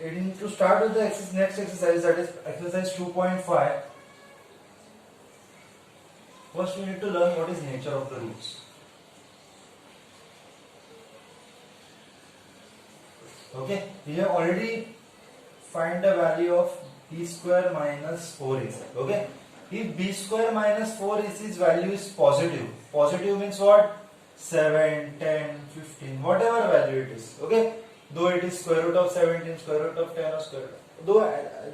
to start with the next exercise, that is exercise 2.5. First we need to learn what is nature of the roots. Okay, we have already find the value of b square minus 4ac. Okay, if b square minus 4ac's value is positive, positive means what? 7, 10, 15, whatever value it is. Okay, though it is square root of 17, square root of 10 or square root, though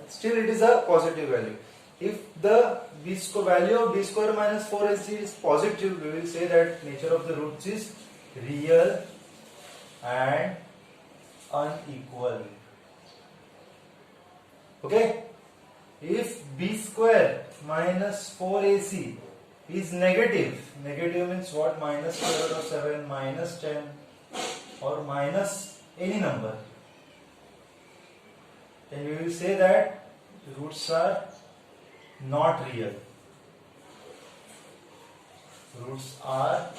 still it is a positive value. If the value of b square minus 4ac is positive, we will say that nature of the roots is real and unequal. Okay, if b square minus 4ac is negative, negative means what? Minus square root of 7, minus 10 or minus any number, then we will say that the roots are not real. Roots are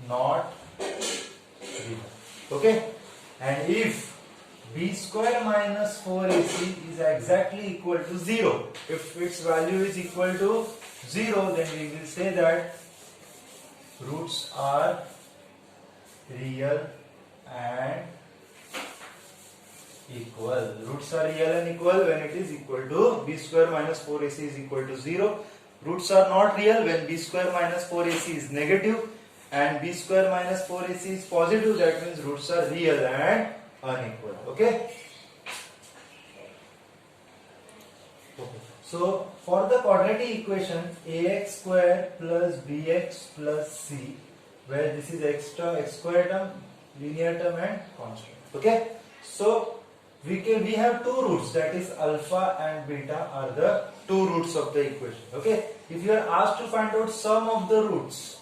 not real. Okay, and if b square minus 4ac is exactly equal to 0, if its value is equal to 0, then we will say that roots are real and equal. Roots are real and equal when it is equal to b square minus 4ac is equal to 0. Roots are not real when b square minus 4ac is negative and b square minus 4ac is positive. That means roots are real and unequal. Okay. So for the quadratic equation ax square plus bx plus c, where this is x square term, linear term and constant. Okay. So we have two roots, that is alpha and beta are the two roots of the equation. Okay. If you are asked to find out sum of the roots,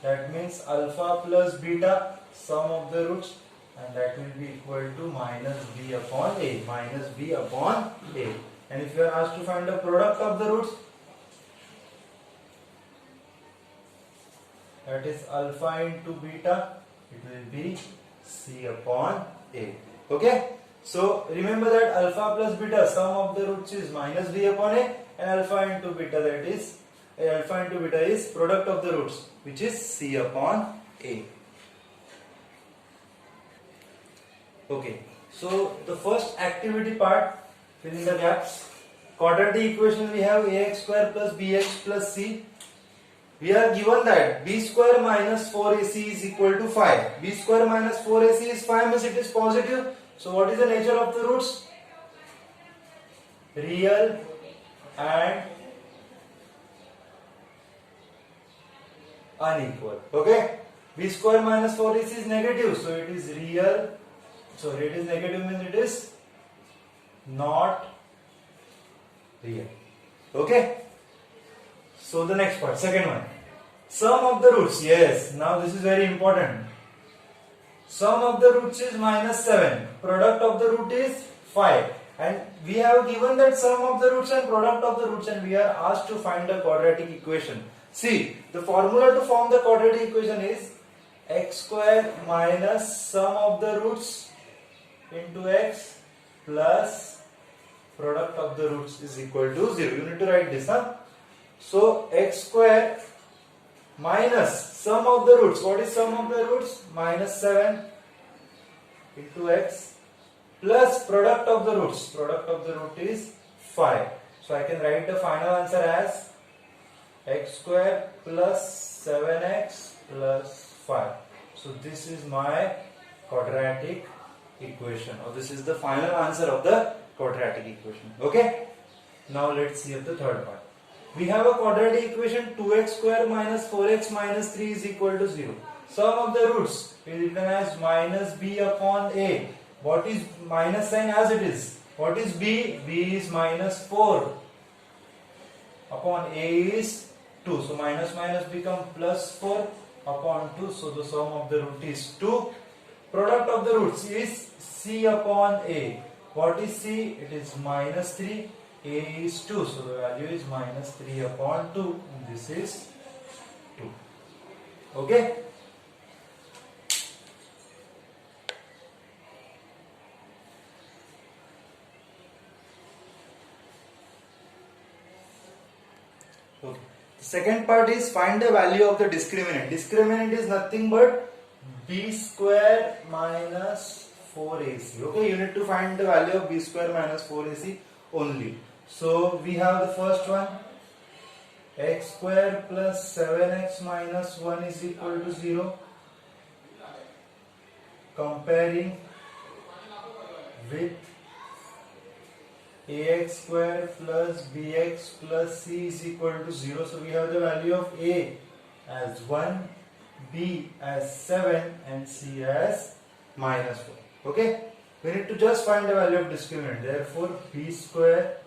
that means alpha plus beta, sum of the roots, and that will be equal to minus b upon a, minus b upon a. And if you are asked to find the product of the roots, that is alpha into beta, it will be c upon a. Okay, so remember that alpha plus beta, sum of the roots is minus b upon a, and alpha into beta, that is alpha into beta is product of the roots, which is c upon a. Okay, so the first activity part, fill in the gaps. Quadratic equation we have ax square plus bx plus c. We are given that b square minus 4ac is equal to 5. B square minus 4ac is 5 means it is positive. So what is the nature of the roots? Real and unequal. Okay. B square minus 4ac is negative, so it is real. So it is negative means it is not real. Okay. So the next part, second one, sum of the roots. Yes, now this is very important. Sum of the roots is minus 7. Product of the root is 5. And we have given that sum of the roots and product of the roots, and we are asked to find the quadratic equation. See, the formula to form the quadratic equation is x square minus sum of the roots into x plus product of the roots is equal to 0. You need to write this, huh? So x square minus sum of the roots. What is sum of the roots? Minus 7 into x plus product of the roots. Product of the root is 5. So I can write the final answer as x square plus 7x plus 5. So this is my quadratic equation, or this is the final answer of the quadratic equation. Okay. Now let's see the third part. We have a quadratic equation 2x square minus 4x minus 3 is equal to 0. Sum of the roots is written as minus b upon a. What is minus sign as it is? What is b? B is minus 4 upon a is 2. So minus minus become plus 4 upon 2. So the sum of the root is 2. Product of the roots is c upon a. What is c? It is minus 3. A is 2. So the value is minus 3 upon 2. And this is 2. Okay. Okay. The second part is find the value of the discriminant. Discriminant is nothing but b square minus 4ac. Okay, you need to find the value of b square minus 4ac only. So we have the first one, x square plus 7x minus 1 is equal to 0. Comparing with ax square plus bx plus c is equal to 0. So we have the value of a as 1, b as 7 and c as minus 1. Okay, we need to just find the value of discriminant. Therefore b square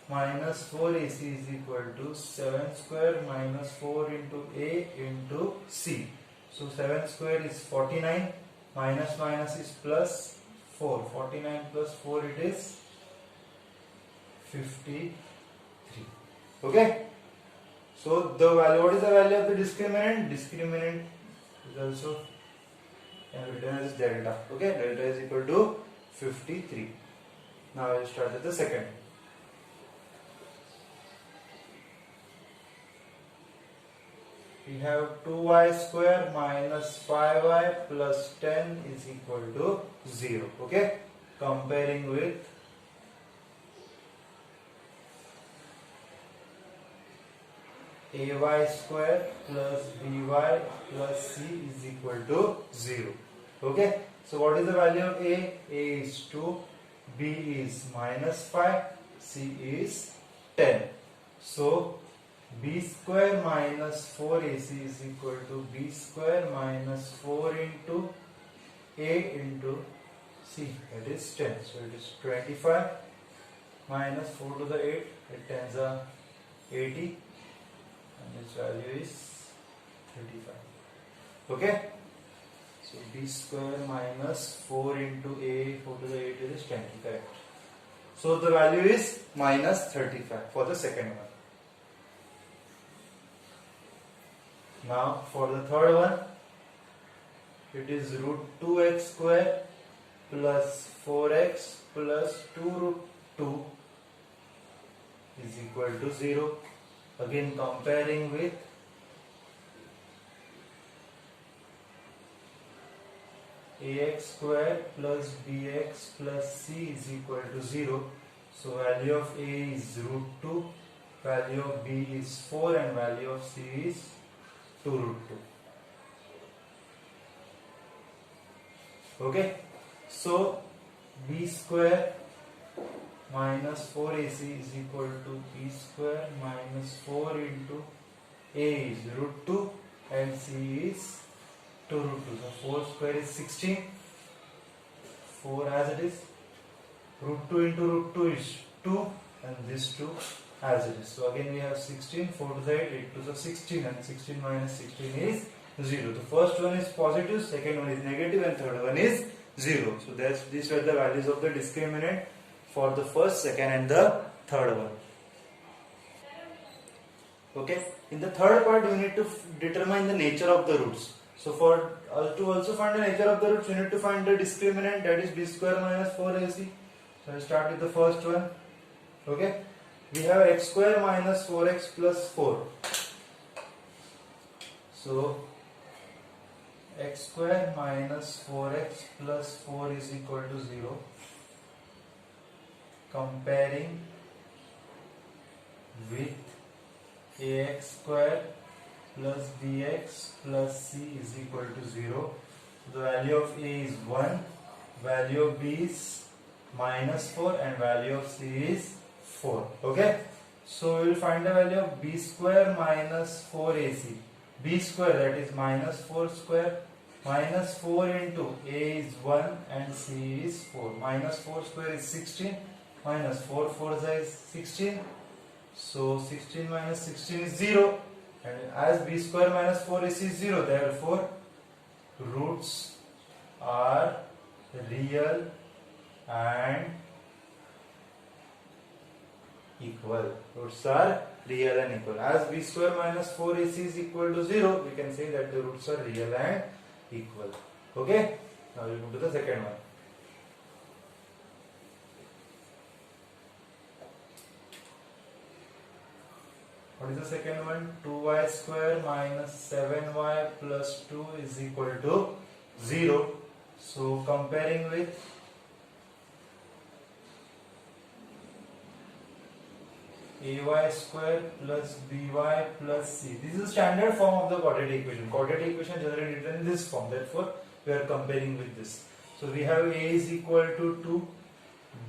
minus 4ac is equal to 7 square minus 4 into a into c. So 7 square is 49, minus minus is plus 4. 49 plus 4 it is 53. Okay. So the value, what is the value of the discriminant? Discriminant is also written as delta. Okay, delta is equal to 53. Now I will start with the second. We have 2y square minus 5y plus 10 is equal to 0. Okay, comparing with ay square plus by plus c is equal to 0. Okay, so what is the value of a? A is 2, b is minus 5, c is 10. So b square minus 4ac is equal to b square minus 4 into a into c, that is 10. So it is 25 minus 4 to the 8, 8 tens are 80 and its value is 35. Okay, so b square minus 4 into a 4 to the 8 is 20, correct. So the value is minus 35 for the second one. Now for the third one, it is root 2x square plus 4x plus 2 root 2 is equal to 0. Again comparing with ax square plus bx plus c is equal to 0. So value of a is root 2, value of b is 4 and value of c is 2 root 2. Okay, so b square minus 4ac is equal to b square minus 4 into a is root 2 and c is 2 root 2. So 4 square is 16, 4 as it is, root 2 into root 2 is 2 and this 2 as it is. So again we have 16, 4 to the 8, 8 to the 16 and 16 minus 16 is 0. The first one is positive, second one is negative and third one is 0. So these were the values of the discriminant for the first, second and the third one. Okay, in the third part you need to determine the nature of the roots. So for to also find the nature of the roots, you need to find the discriminant, that is b square minus 4ac. So I start with the first one. Okay, we have x square minus 4x plus 4. So x square minus 4x plus 4 is equal to 0. Comparing with ax square plus bx plus c is equal to 0. The value of a is 1, value of b is minus 4 and value of c is 4. Okay, so we will find the value of b square minus 4ac. b square, that is minus 4 square, minus 4 into a is 1 and c is 4. Minus 4 square is 16, minus 4 4 is 16. So 16 minus 16 is 0. And as b square minus 4ac is 0, therefore roots are real and equal. Roots are real and equal. As b square minus 4ac is equal to 0, we can say that the roots are real and equal. Okay, now we move to the second one. What is the second one? 2y square minus 7y plus 2 is equal to 0. So comparing with ay square plus by plus c. This is the standard form of the quadratic equation. Quadratic equation generally written in this form. Therefore, we are comparing with this. So we have a is equal to 2,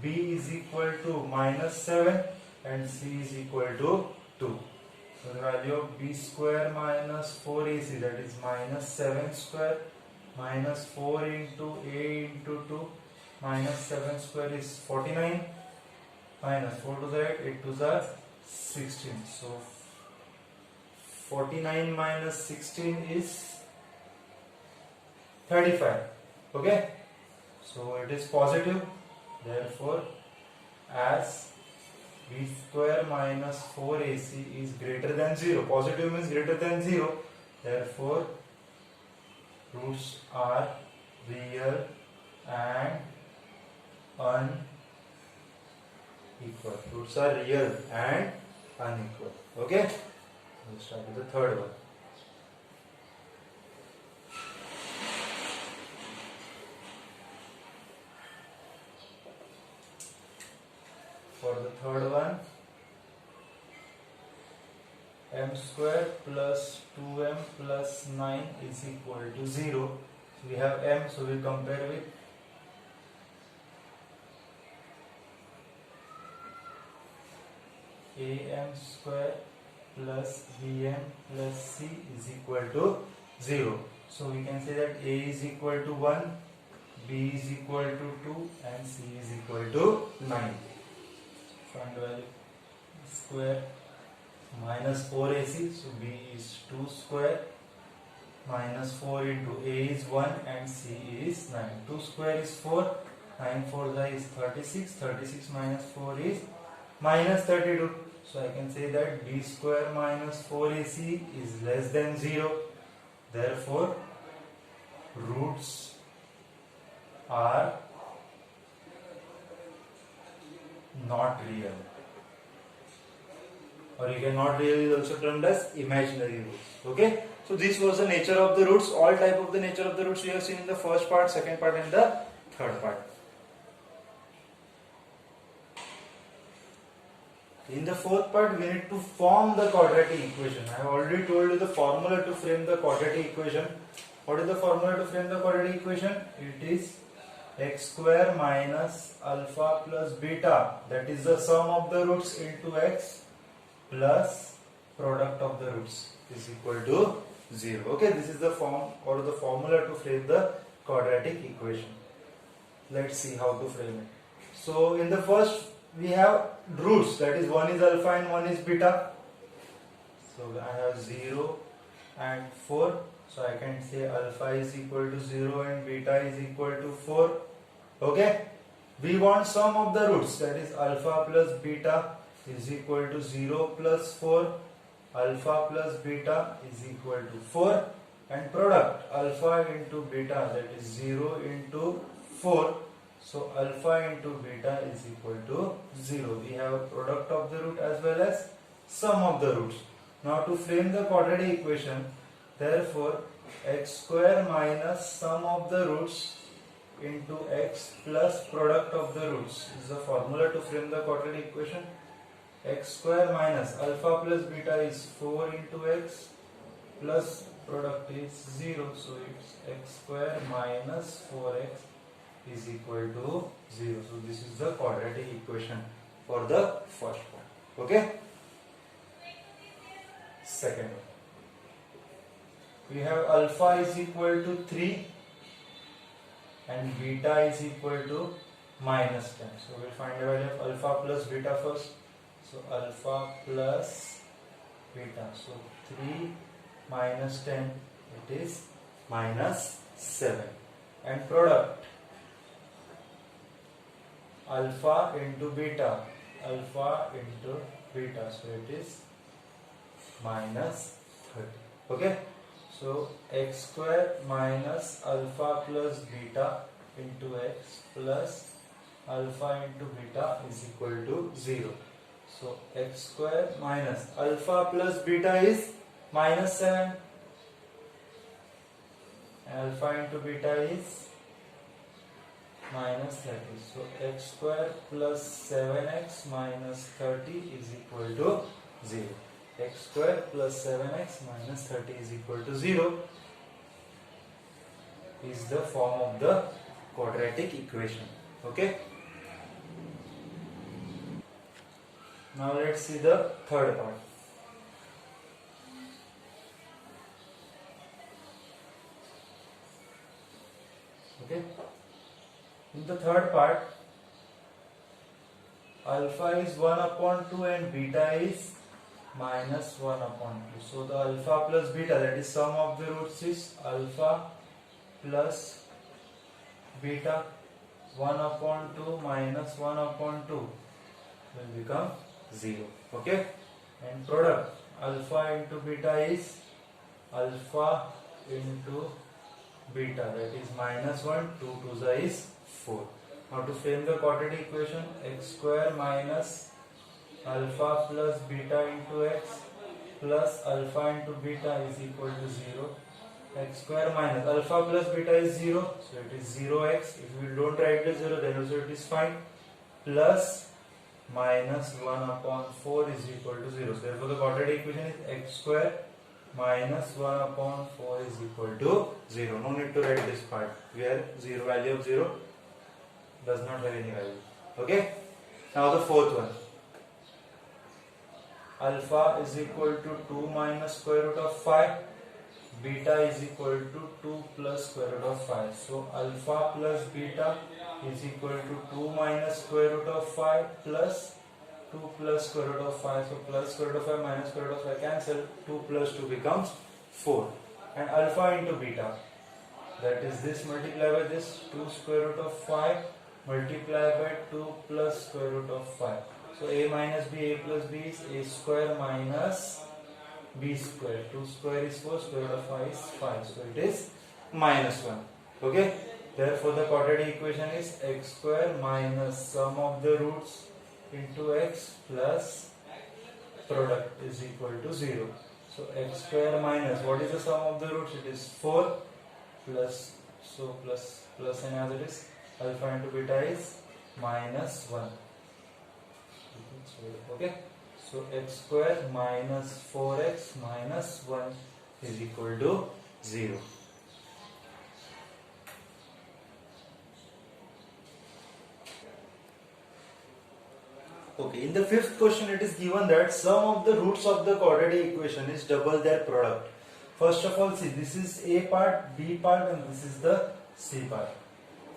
b is equal to minus 7 and c is equal to 2. So the value of b square minus 4ac, that is minus 7 square minus 4 into a into 2 minus 7 square is 49 minus 4 to the 8 to the 16. So 49 minus 16 is 35. Okay, so it is positive. Therefore, as b square minus 4ac is greater than 0, positive means greater than 0, therefore roots are real and unequal. Roots are real and unequal. Okay, we'll start with the third one. For the third one, m square plus 2m plus 9 is equal to 0. So we have m, so we compare with am square plus bm plus c is equal to 0. So we can say that a is equal to 1, b is equal to 2 and c is equal to 9. Find value square minus 4ac, so b is 2 square minus 4 into a is 1 and c is 9. 2 square is 4, 9 4 is 36, 36 minus 4 is minus 32. So I can say that b square minus 4ac is less than 0. Therefore, roots are not real. Or you can not real is also termed as imaginary roots. Okay. So this was the nature of the roots. All type of the nature of the roots we have seen in the first part, second part and the third part. In the fourth part, we need to form the quadratic equation. I have already told you the formula to frame the quadratic equation. What is the formula to frame the quadratic equation? It is x square minus alpha plus beta, that is the sum of the roots into x plus product of the roots is equal to 0. Okay, this is the form or the formula to frame the quadratic equation. Let's see how to frame it. So in the first we have roots, that is one is alpha and one is beta. So I have 0 and 4. So I can say alpha is equal to 0 and beta is equal to 4. Okay. We want sum of the roots, that is alpha plus beta is equal to 0 plus 4. Alpha plus beta is equal to 4. And product alpha into beta, that is 0 into 4. So alpha into beta is equal to 0. We have a product of the root as well as sum of the roots. Now to frame the quadratic equation, therefore x square minus sum of the roots into x plus product of the roots is the formula to frame the quadratic equation. X square minus alpha plus beta is 4 into x plus product is 0. So it's x square minus 4x is equal to 0. So this is the quadratic equation for the first one. Okay. Second one. We have alpha is equal to 3 and beta is equal to minus 10. So we'll find the value of alpha plus beta first. So alpha plus beta. So 3 minus 10, it is minus 7. And product alpha into beta. Alpha into beta. So it is minus 30. Okay. So x square minus alpha plus beta into x plus alpha into beta is equal to 0. So x square minus alpha plus beta is minus 7. Alpha into beta is minus 30. So x square plus 7x minus 30 is equal to 0. X square plus 7x minus 30 is equal to 0 is the form of the quadratic equation. Okay. Now let's see the third part. Okay. In the third part, alpha is 1 upon 2 and beta is minus 1 upon 2. So the alpha plus beta, that is sum of the roots, is alpha plus beta 1 upon 2 minus 1 upon 2 will become 0. Okay. And product alpha into beta is alpha into beta, that is minus 1, 2 2 is 4. Now to frame the quadratic equation, x square minus alpha plus beta into x plus alpha into beta is equal to 0. X square minus alpha plus beta is 0, so it is 0x. If we don't write the 0, then also it is fine. Plus minus 1 upon 4 is equal to 0. So therefore the quadratic equation is x square minus 1 upon 4 is equal to 0. No need to write this part where value of 0 does not have any value. Okay. Now the fourth one. Alpha is equal to 2 minus square root of 5. Beta is equal to 2 plus square root of 5. So alpha plus beta is equal to 2 minus square root of 5 plus 2 plus square root of 5. So plus square root of 5 minus square root of 5 cancel. 2 plus 2 becomes 4. And alpha into beta, that is this multiplied by this, 2 square root of 5 multiplied by 2 plus square root of 5. So a minus b, a plus b is a square minus b square. 2 square is 4, square root of 5 is 5. So it is minus 1. Okay. Therefore the quadratic equation is x square minus sum of the roots into x plus product is equal to 0. So x square minus, what is the sum of the roots? It is 4 plus, so plus and as it is, alpha into beta is minus 1. Okay. So x square minus 4x minus 1 is equal to 0. Okay, in the fifth question it is given that sum of the roots of the quadratic equation is double their product. First of all, see, this is A part, B part and this is the C part.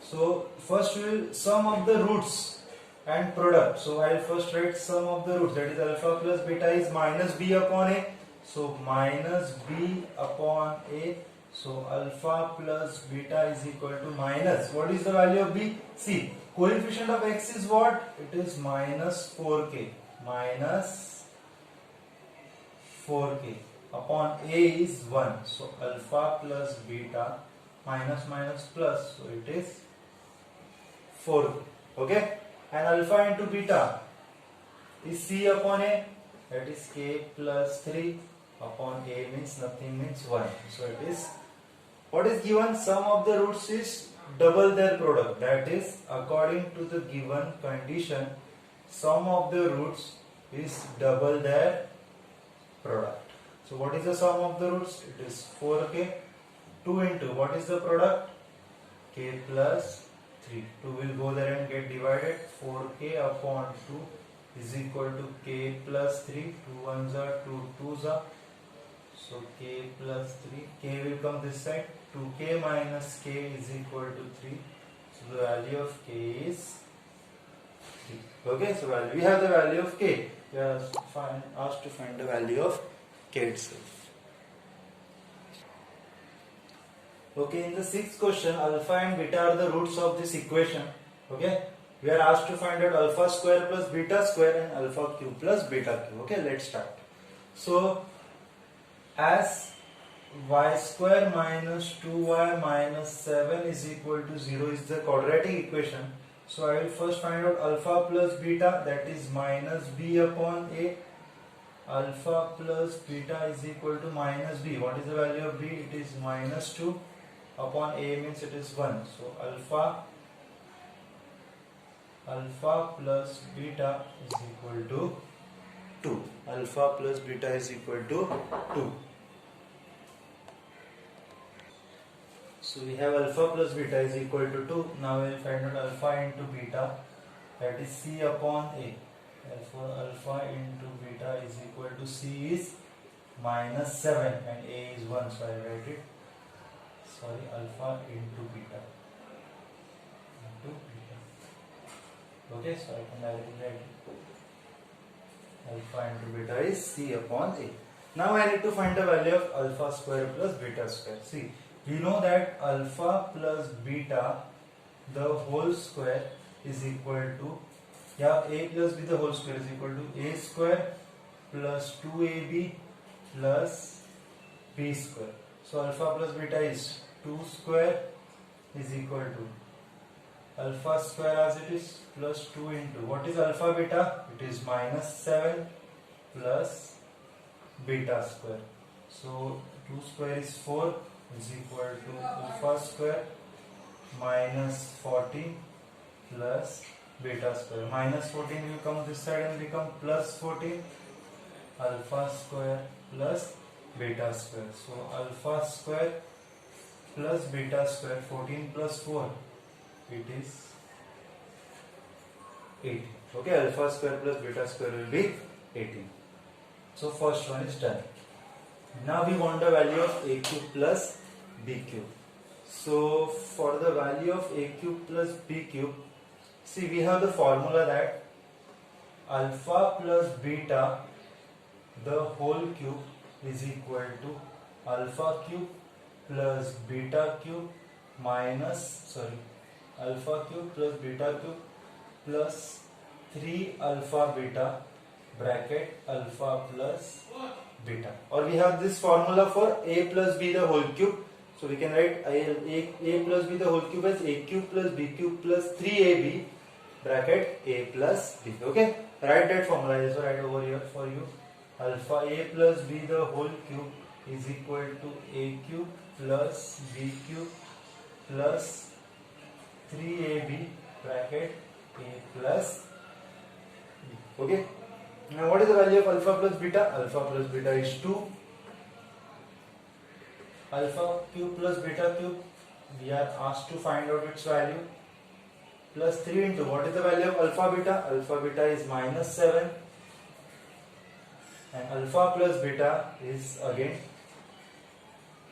So first we will sum of the roots and product. So I will first write sum of the roots, that is alpha plus beta is minus b upon a. So minus b upon a. So alpha plus beta is equal to minus, what is the value of b? See, coefficient of x is what? It is minus 4k. Minus 4k upon a is 1. So alpha plus beta minus minus plus. So it is 4k. Okay. And alpha into beta is c upon a, that is k plus 3 upon a means nothing, means 1. So it is, what is given, sum of the roots is double their product, that is according to the given condition sum of the roots is double their product. So what is the sum of the roots? It is 4k. 2 into what is the product? K plus 3. 2 will go there and get divided. 4k upon 2 is equal to k plus 3. 2 ones are 2 twos are. So k plus 3. K will come this side. 2k minus k is equal to 3. So the value of k is 3. Okay, so we have the value of k. We are asked to find the value of k itself. Okay, in the sixth question, alpha and beta are the roots of this equation. Okay, we are asked to find out alpha square plus beta square and alpha cube plus beta cube. Okay, let's start. So, as y square minus 2y minus 7 is equal to 0 is the quadratic equation. So I will first find out alpha plus beta, that is minus b upon a. Alpha plus beta is equal to minus b. What is the value of b? It is minus 2 upon a means it is 1. So alpha plus beta is equal to 2. Alpha plus beta is equal to 2. So we have alpha plus beta is equal to 2. Now we will find out alpha into beta, that is c upon a. Therefore alpha into beta is equal to c is minus 7 and a is 1. So I write it. Sorry, alpha into beta. Okay, so I can directly write it. Alpha into beta is c upon a. Now I need to find the value of alpha square plus beta square. See, we know that alpha plus beta the whole square is equal to, a plus b the whole square is equal to a square plus 2ab plus b square. So alpha plus beta is 2 square is equal to alpha square as it is plus 2 into, what is alpha beta? It is minus 7 plus beta square. So 2 square is 4 is equal to alpha square minus 14 plus beta square. Minus 14 will come this side and become plus 14. Alpha square plus beta square. So alpha square plus beta square, 14 plus 4, it is 18. Okay, alpha square plus beta square will be 18. So first one is done. Now we want the value of a cube plus b cube. So for the value of a cube plus b cube, see, we have the formula that alpha plus beta the whole cube is equal to alpha cube plus beta cube minus, alpha cube plus beta cube plus 3 alpha beta bracket alpha plus beta. Or we have this formula for a plus b the whole cube. So we can write a plus b the whole cube as a cube plus b cube plus 3ab bracket a plus b. Okay, write that formula. I also write over here for you. Alpha a plus b the whole cube is equal to a cube plus b cube plus 3ab bracket a plus b. Okay. Now what is the value of alpha plus beta? Alpha plus beta is 2. Alpha cube plus beta cube, we are asked to find out its value, plus 3 into, what is the value of alpha beta? Alpha beta is minus 7 and alpha plus beta is again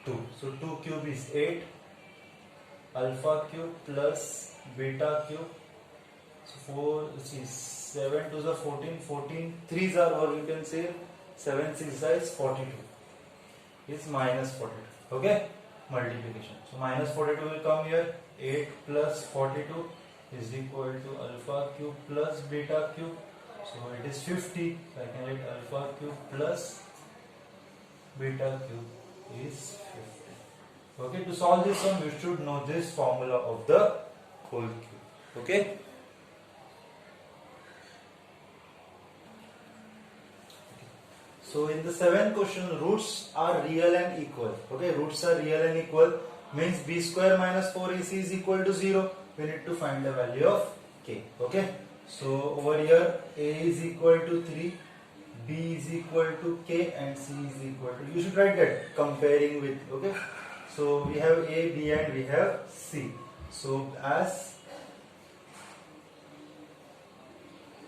2. So 2 cube is 8. Alpha cube plus beta cube, so 7 to the 14, 14 3s are, or you can say 7 6 is 42, is minus 42. Okay, multiplication. So minus 42 will come here. 8 plus 42 is equal to alpha cube plus beta cube. So it is 50. So I can write alpha cube plus beta cube is 50. Okay, to solve this one, you should know this formula of the whole cube. Okay. So in the 7th question, roots are real and equal. Okay, roots are real and equal means b square minus 4ac is equal to 0. We need to find the value of k. Okay, so over here a is equal to 3, b is equal to k and c is equal to, you should write that comparing with. Okay, so we have a, b and we have c. So as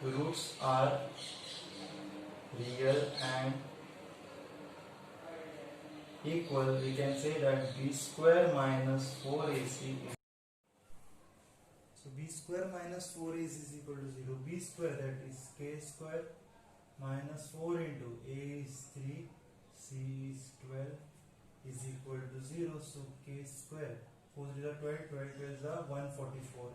roots are real and equal, we can say that b square minus 4ac is, so b square minus 4ac is equal to 0. B square, that is k square minus 4 into a is 3, c is 12 is equal to 0. So k square, 4 is 12, 12 is 144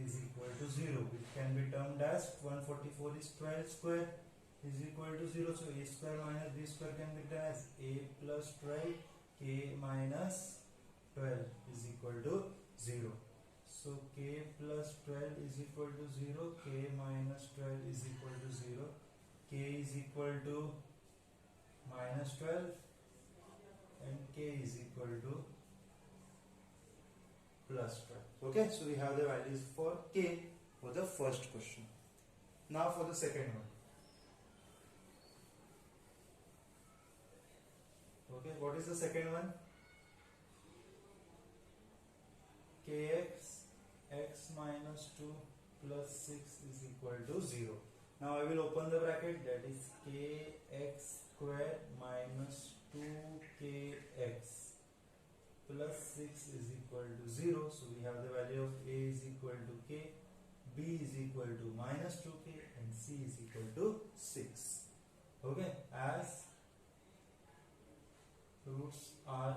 is equal to 0, which can be termed as 144 is 12 square is equal to 0. So a square minus b square can be written as a plus 12 k minus 12 is equal to 0. So k plus 12 is equal to 0, k minus 12 is equal to 0, k is equal to minus 12 and k is equal to plus 12. Okay, so we have the values for k for the first question. Now for the second one. Okay, what is the second one? Kx x minus 2 plus 6 is equal to 0. Now I will open the bracket, that is kx square minus 2kx plus 6 is equal to 0. So we have the value of a is equal to k, b is equal to minus 2k and c is equal to 6. Okay, as roots are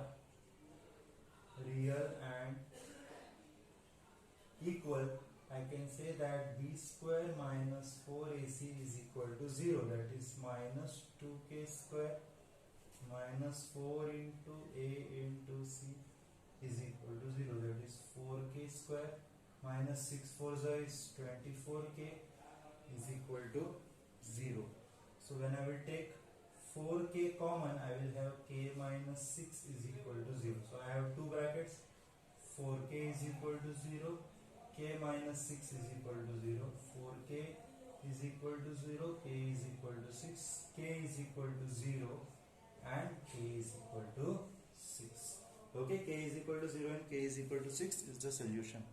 real and equal, I can say that b square minus 4ac is equal to 0, that is minus 2k square minus 4 into a into c is equal to 0, that is 4k square minus 6 4 is 24k is equal to 0. So when I will take 4k common, I will have k minus 6 is equal to 0. So I have two brackets, 4k is equal to 0, k minus 6 is equal to 0, 4k is equal to 0, k is equal to 6, k is equal to 0 and k is equal to 6. Okay, k is equal to 0 and k is equal to 6 is the solution.